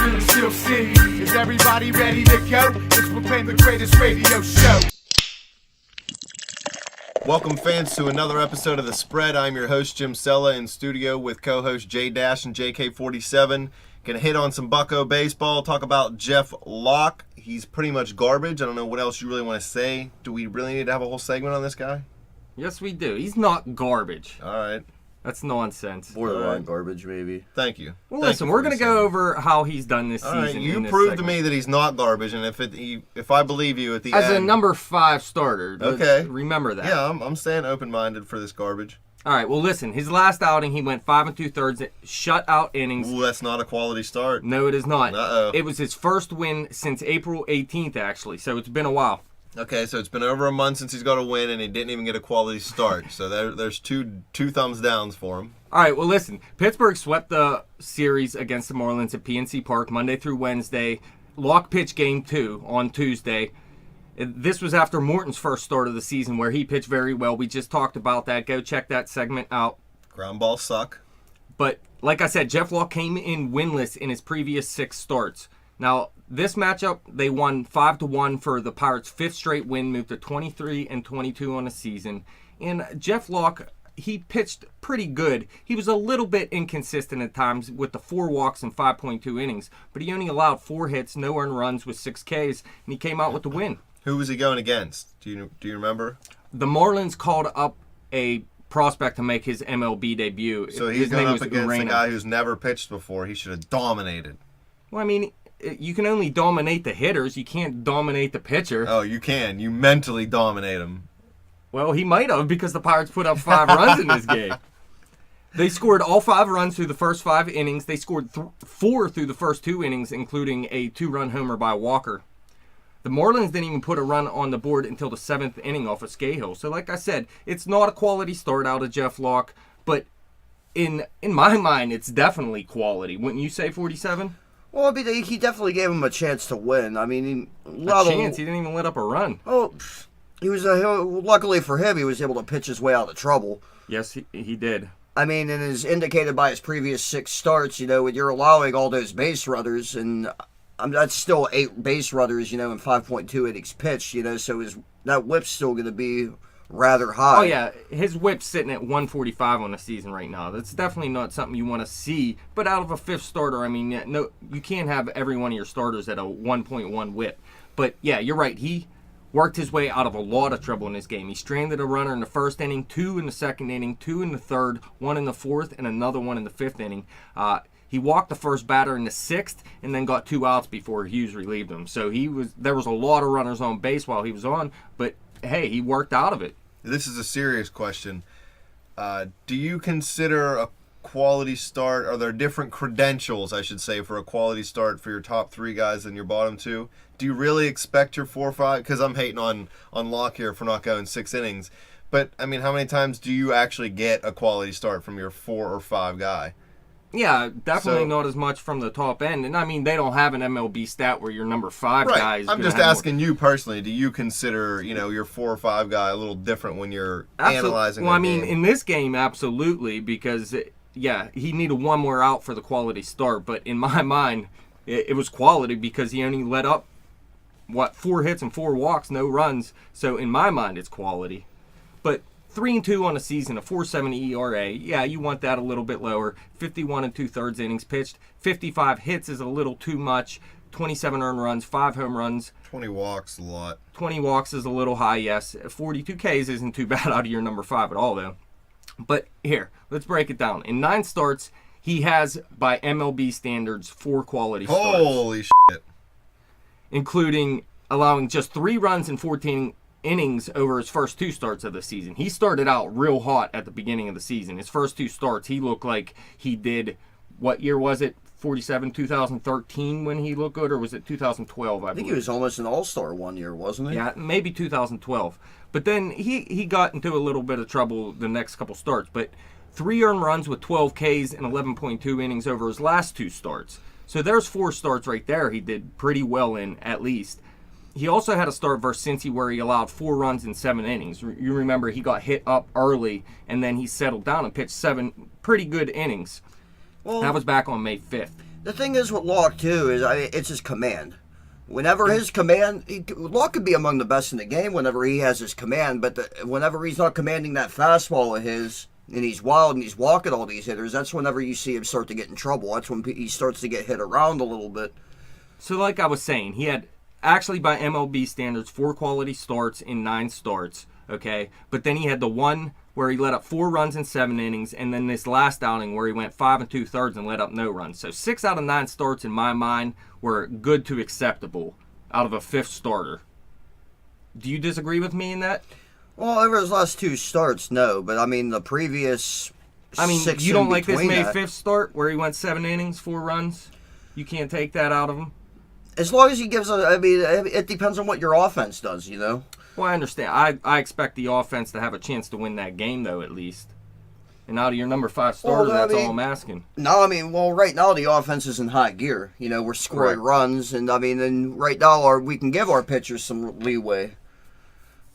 through the Steel City. Is everybody ready to go? It's proclaimed the greatest radio show. Welcome, fans, to another episode of The Spread. I'm your host, Jim Sella, in studio with co-host J-Dash and JK47. Gonna hit on some Bucko baseball, talk about Jeff Locke. He's pretty much garbage. I don't know what else you really want to say. Do we really need to have a whole segment on this guy? Yes, we do. He's not garbage. All right. That's nonsense. Borderline garbage, maybe. Thank you. Well, listen, we're going to go over how he's done this season. All right, you proved to me that he's not garbage, and if I believe you at the end... As a number 5 starter, okay. Remember that. Yeah, I'm staying open-minded for this garbage. All right, well, listen, his last outing, he went 5 2/3 shutout innings. Ooh, that's not a quality start. No, it is not. Uh-oh. It was his first win since April 18th, actually, so it's been a while. Okay, so it's been over a month since he's got a win, and he didn't even get a quality start. So there's two thumbs downs for him. All right, well, listen. Pittsburgh swept the series against the Marlins at PNC Park Monday through Wednesday. Locke pitched Game 2 on Tuesday. This was after Morton's first start of the season, where he pitched very well. We just talked about that. Go check that segment out. Ground balls suck. But like I said, Jeff Locke came in winless in his previous 6 starts. Now, this matchup, they won 5-1 for the Pirates' 5th straight win, moved to 23-22 on the season. And Jeff Locke, he pitched pretty good. He was a little bit inconsistent at times with the 4 walks and 5.2 innings, but he only allowed 4 hits, no earned runs with 6 Ks, and he came out with the win. Who was he going against? Do you remember? The Marlins called up a prospect to make his MLB debut. So he's going up against a guy who's never pitched before. He should have dominated. Well, I mean, you can only dominate the hitters. You can't dominate the pitcher. Oh, you can. You mentally dominate him. Well, he might have, because the Pirates put up 5 runs in this game. They scored all 5 runs through the first 5 innings. They scored 4 through the first 2 innings, including a 2-run homer by Walker. The Marlins didn't even put a run on the board until the 7th inning off of Scahill. So like I said, it's not a quality start out of Jeff Locke, but in my mind, it's definitely quality. Wouldn't you say, 47? Well, I mean, he definitely gave him a chance to win. I mean, He didn't even let up a run. Oh, he was luckily for him, he was able to pitch his way out of trouble. Yes, he did. I mean, and as indicated by his previous 6 starts, when you're allowing all those base runners, and that's still 8 base runners, in 5.2 innings pitched, so that whip's still going to be rather high. Oh, yeah. His whip's sitting at 145 on the season right now. That's definitely not something you want to see. But out of a 5th starter, I mean, no, you can't have every one of your starters at a 1.1 whip. But, yeah, you're right. He worked his way out of a lot of trouble in this game. He stranded a runner in the 1st inning, 2 in the 2nd inning, 2 in the 3rd, 1 in the 4th, and another 1 in the 5th inning. He walked the first batter in the 6th and then got 2 outs before Hughes relieved him. So there was a lot of runners on base while he was on, but hey, he worked out of it. This is a serious question. Do you consider a quality start? Are there different credentials, I should say, for a quality start for your top 3 guys than your bottom 2? Do you really expect your 4 or 5? Because I'm hating on Locke here for not going 6 innings. But, I mean, how many times do you actually get a quality start from your 4 or 5 guy? Yeah, definitely not as much from the top end. And, I mean, they don't have an MLB stat where your number 5 guy is I'm just asking you personally, do you consider, your 4 or 5 guy a little different when you're analyzing Well, I game? mean, in this game, absolutely, because, he needed 1 more out for the quality start. But in my mind, it was quality because he only let up, 4 hits and 4 walks, no runs. So in my mind, it's quality. But 3-2 on the season, a 4.70 ERA. Yeah, you want that a little bit lower. 51 2/3 innings pitched. 55 hits is a little too much. 27 earned runs, 5 home runs. 20 walks, a lot. 20 walks is a little high, yes. 42 Ks isn't too bad out of your number 5 at all, though. But here, let's break it down. In 9 starts, he has, by MLB standards, 4 quality starts. Holy shit. Including allowing just 3 runs in 14 innings over his first 2 starts of the season. He started out real hot at the beginning of the season. His first 2 starts, he looked like he did, what year was it? 47, 2013 when he looked good, or was it 2012? I think he was almost an all-star one year, wasn't he? Yeah, maybe 2012. But then he got into a little bit of trouble the next couple starts. But 3 earned runs with 12 Ks and 11.2 innings over his last 2 starts. So there's 4 starts right there he did pretty well in, at least. He also had a start versus Cincy where he allowed 4 runs in 7 innings. You remember he got hit up early, and then he settled down and pitched 7 pretty good innings. Well, that was back on May 5th. The thing is with Locke, too, is it's his command. Whenever his command, Locke could be among the best in the game whenever he has his command, but whenever he's not commanding that fastball of his, and he's wild and he's walking all these hitters, that's whenever you see him start to get in trouble. That's when he starts to get hit around a little bit. So like I was saying, he had, actually by MLB standards, 4 quality starts in 9 starts, okay? But then he had the one where he let up 4 runs in 7 innings, and then this last outing where he went 5 2/3 and let up no runs. So 6 out of 9 starts in my mind were good to acceptable out of a 5th starter. Do you disagree with me in that? Well, over his last 2 starts, no. But, I mean, the previous 6 you don't like this between May that, 5th start where he went 7 innings, 4 runs? You can't take that out of him? as long as he gives it depends on what your offense does, you know? Well, I understand. I expect the offense to have a chance to win that game, though, at least. And out of your number 5 starter, that's all I'm asking. No, I mean, well, right now the offense is in high gear. You know, we're scoring runs, and I mean, and right now we can give our pitchers some leeway.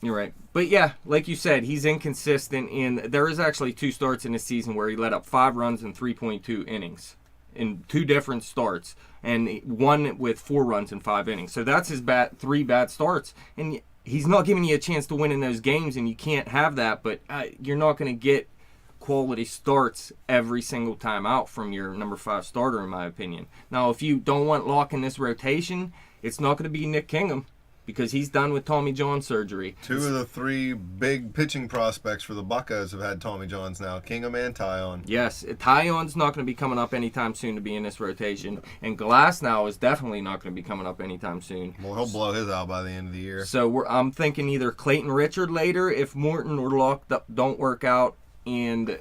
You're right. But yeah, like you said, he's inconsistent. And there is actually 2 starts in the season where he let up 5 runs in 3.2 innings in 2 different starts, and one with 4 runs in 5 innings. So that's his 3 bad starts. And he's not giving you a chance to win in those games, and you can't have that. But you're not going to get quality starts every single time out from your number 5 starter, in my opinion. Now, if you don't want Locke in this rotation, it's not going to be Nick Kingham, because he's done with Tommy John surgery. 2 of the 3 big pitching prospects for the Buccos have had Tommy Johns now, Kingham and Tyon. Yes, Tyon's not going to be coming up anytime soon to be in this rotation, and Glass now is definitely not going to be coming up anytime soon. Well, he'll blow his out by the end of the year. So I'm thinking either Clayton Richard later if Morton or Locke don't work out, and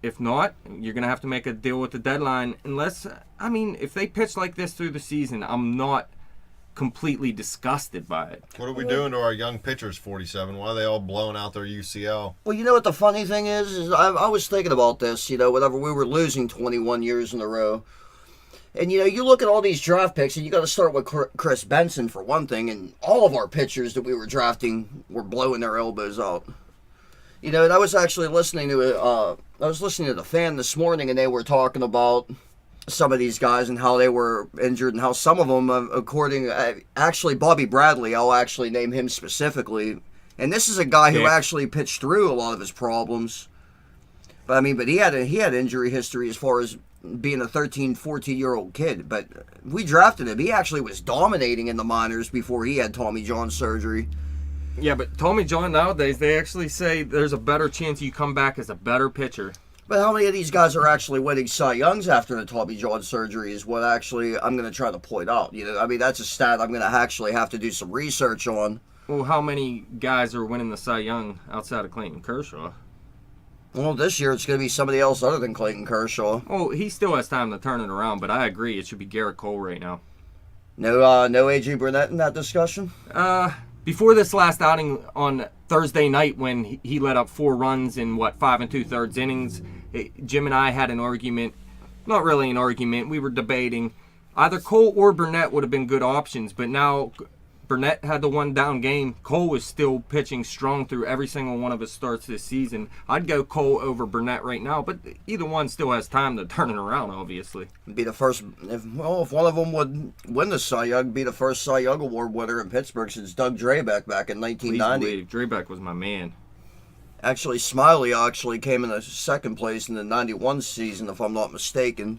if not, you're going to have to make a deal with the deadline. Unless, I mean, if they pitch like this through the season, I'm not completely disgusted by it. What are we doing to our young pitchers, 47? Why are they all blowing out their UCL? Well, you know what the funny thing is I was thinking about this, you know, whenever we were losing 21 years in a row. And, you know, you look at all these draft picks, and you got to start with Chris Benson for one thing, and all of our pitchers that we were drafting were blowing their elbows out. You know, and I was actually listening to the Fan this morning, and they were talking about some of these guys and how they were injured, and how some of them, actually Bobby Bradley, I'll actually name him specifically, and this is a guy who actually pitched through a lot of his problems. But he had injury history as far as being a 13, 14-year-old kid. But we drafted him. He actually was dominating in the minors before he had Tommy John surgery. Yeah, but Tommy John nowadays, they actually say there's a better chance you come back as a better pitcher. But how many of these guys are actually winning Cy Youngs after the Tommy John surgery is what actually I'm going to try to point out. You know, I mean, that's a stat I'm going to actually have to do some research on. Well, how many guys are winning the Cy Young outside of Clayton Kershaw? Well, this year it's going to be somebody else other than Clayton Kershaw. Oh, he still has time to turn it around, but I agree. It should be Garrett Cole right now. No A.J. Burnett in that discussion? Before this last outing on Thursday night when he let up 4 runs in, 5 2/3 innings, Jim and I had an argument. Not really an argument. We were debating. Either Cole or Burnett would have been good options, but now Burnett had the 1 down game. Cole was still pitching strong through every single one of his starts this season. I'd go Cole over Burnett right now, but either one still has time to turn it around, obviously. Be the first, if one of them would win the Cy Young, be the first Cy Young Award winner in Pittsburgh since Doug Drabek back in 1990. Drabek was my man. Actually, Smiley came in second place in the 91 season, if I'm not mistaken.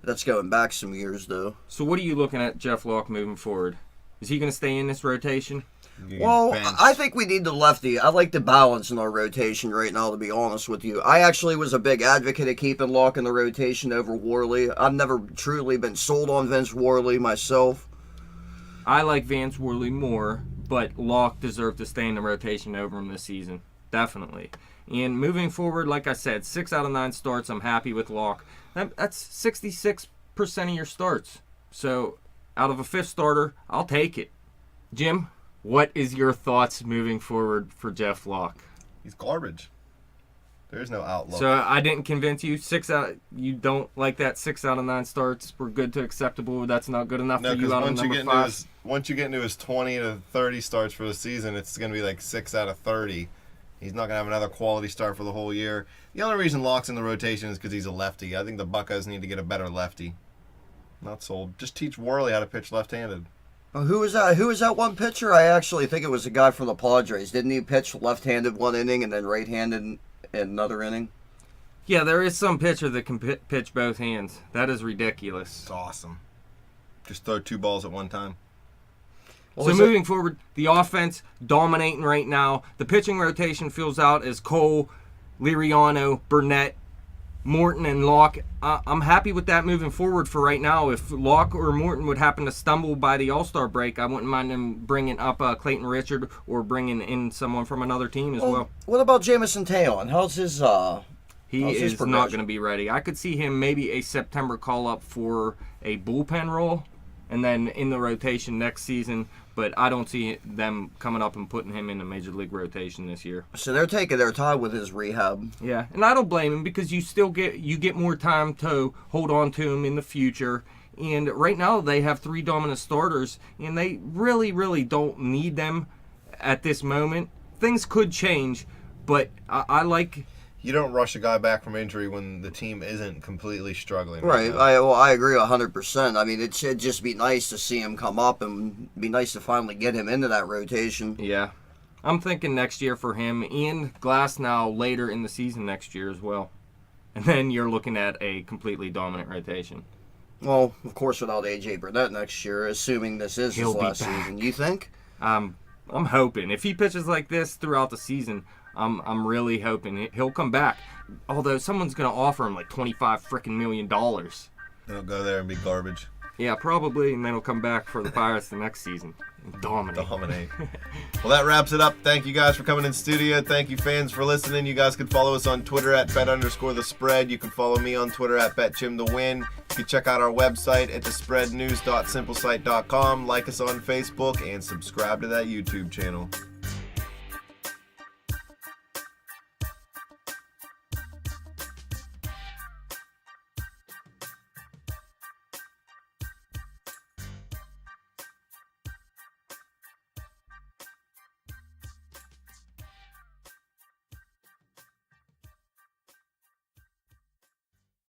That's going back some years, though. So what are you looking at Jeff Locke moving forward? Is he going to stay in this rotation? Well, I think we need the lefty. I like the balance in our rotation right now, to be honest with you. I actually was a big advocate of keeping Locke in the rotation over Worley. I've never truly been sold on Vince Worley myself. I like Vance Worley more, but Locke deserved to stay in the rotation over him this season. Definitely. And moving forward, like I said, 6 out of 9 starts, I'm happy with Locke. That's 66% of your starts. So out of a 5th starter, I'll take it. Jim, what is your thoughts moving forward for Jeff Locke? He's garbage. There's no outlook. So I didn't convince you. You don't like that 6 out of 9 starts. We're good to acceptable. That's not good enough for you out of number 5. Once you get into his 20 to 30 starts for the season, it's going to be like 6 out of 30. He's not going to have another quality start for the whole year. The only reason Locke's in the rotation is because he's a lefty. I think the Buccos need to get a better lefty. Not sold. Just teach Worley how to pitch left-handed. Oh, who was that? Who was that one pitcher? I actually think it was a guy from the Padres. Didn't he pitch left-handed one inning and then right-handed in another inning? Yeah, there is some pitcher that can pitch both hands. That is ridiculous. It's awesome. Just throw 2 balls at one time. So moving forward, the offense dominating right now. The pitching rotation fills out as Cole, Liriano, Burnett, Morton, and Locke. I'm happy with that moving forward for right now. If Locke or Morton would happen to stumble by the All-Star break, I wouldn't mind them bringing up Clayton Richard or bringing in someone from another team as well. What about Jamison Taylor? How's his He is not going to be ready. I could see him maybe a September call-up for a bullpen role and then in the rotation next season. But I don't see them coming up and putting him in the major league rotation this year. So they're taking their time with his rehab. Yeah, and I don't blame him because you still get more time to hold on to him in the future. And right now they have 3 dominant starters, and they really, really don't need them at this moment. Things could change, but I like. You don't rush a guy back from injury when the team isn't completely struggling. Right. I agree 100%. I mean, it should just be nice to see him come up and be nice to finally get him into that rotation. Yeah. I'm thinking next year for him and Glass now later in the season next year as well. And then you're looking at a completely dominant rotation. Well, of course, without A.J. Burnett next year, assuming this is his last season. You think? I'm hoping. If he pitches like this throughout the season, I'm really hoping he'll come back. Although someone's going to offer him like $25 million. Then he'll go there and be garbage. Yeah, probably, and then he'll come back for the Pirates the next season and dominate. Well, that wraps it up. Thank you guys for coming in studio. Thank you, fans, for listening. You guys can follow us on Twitter at bet_the_spread. You can follow me on Twitter at betchimthewin. You can check out our website at thespreadnews.simplesite.com. Like us on Facebook and subscribe to that YouTube channel.